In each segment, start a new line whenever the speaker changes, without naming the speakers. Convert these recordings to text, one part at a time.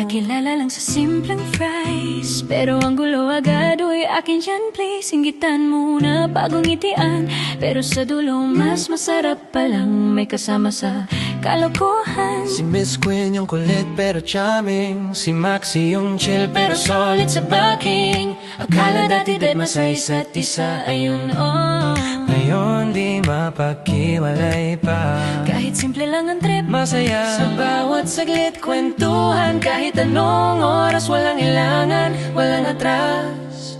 Nakilala lang sa simpleng fries, pero ang gulo agad, uy akin yan please. Inggitan muna bagong ngitian, pero sa dulo mas masarap palang may kasama sa kalokohan.
Si Miss Queen yung kulit pero charming, si Maxi yung chill pero solid sa backing. Akala dati dead mas sa isa't isa, ayun oh. Ngayon di mapaghiwalay pa.
Kahit simple lang ang trip,
masaya sa bawat saglit, kwentuhan kahit anong oras, walang ilangan, walang atras.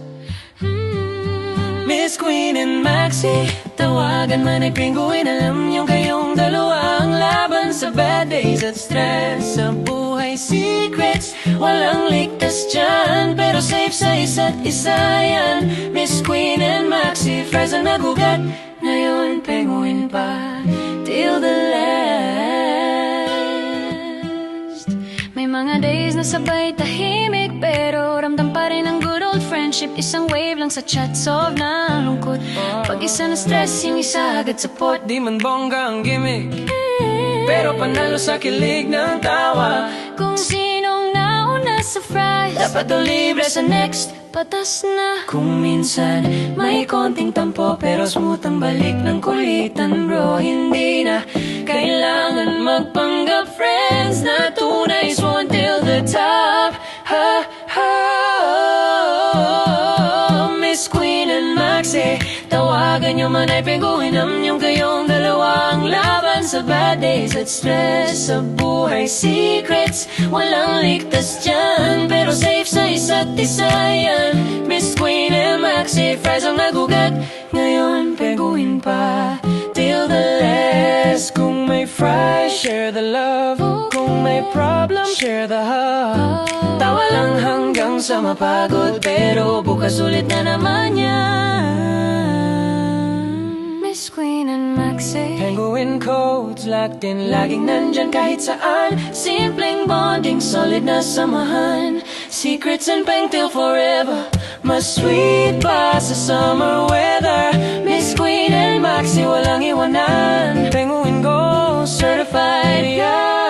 Miss Queen and Maxi, tawagan man ay penguin, alam niyong kayong dalawa ang laban sa bad days at stress. Sa buhay secrets, walang ligtas dyan, pero safe sa isa't isa yan. Miss Queen and Maxi, fries ang nagugat, ngayon penguin pa till the last.
May mga days na sabay tahimik, pero ramdam pa rin ang good old friendship. Isang wave lang sa chat, solve na ang lungkot. Pag isa na stress, yung isa agad support.
Di man bongga ang gimmick, pero panalo sa kilig ng tawa.
Kung sinong nauna sa fries,
dapat o libre sa next,
patas na.
Kung minsan may konting tampo, pero smooth ang balik ng kulitan bro. Hindi na kailangan magpanggap, friends na tunay, swan till the top. Ha ha. Miss Queen and Maxi, tawagan nyo man ay penguin, alam niyong kayong dalawa ang laban sa bad days at stress. Sa buhay secrets, walang ligtas dyan, pero safe sa isa't isa yan. Miss Queen and Maxi, fries ang nagugat, ngayon penguin pa till the last. Kung may fries, share the love. Kung may problem, share the hug. Tawa lang hanggang sa mapagod, pero bukas ulit na naman yan.
Miss Queen and Maxi,
Penguin codes, locked in, laging nandyan kahit saan. Simpleng bonding, solid na samahan. Secrets and peng till forever, mas sweet pa sa summer weather. Miss Queen and Maxi, walang iwanan. Penguin Gold certified, yeah.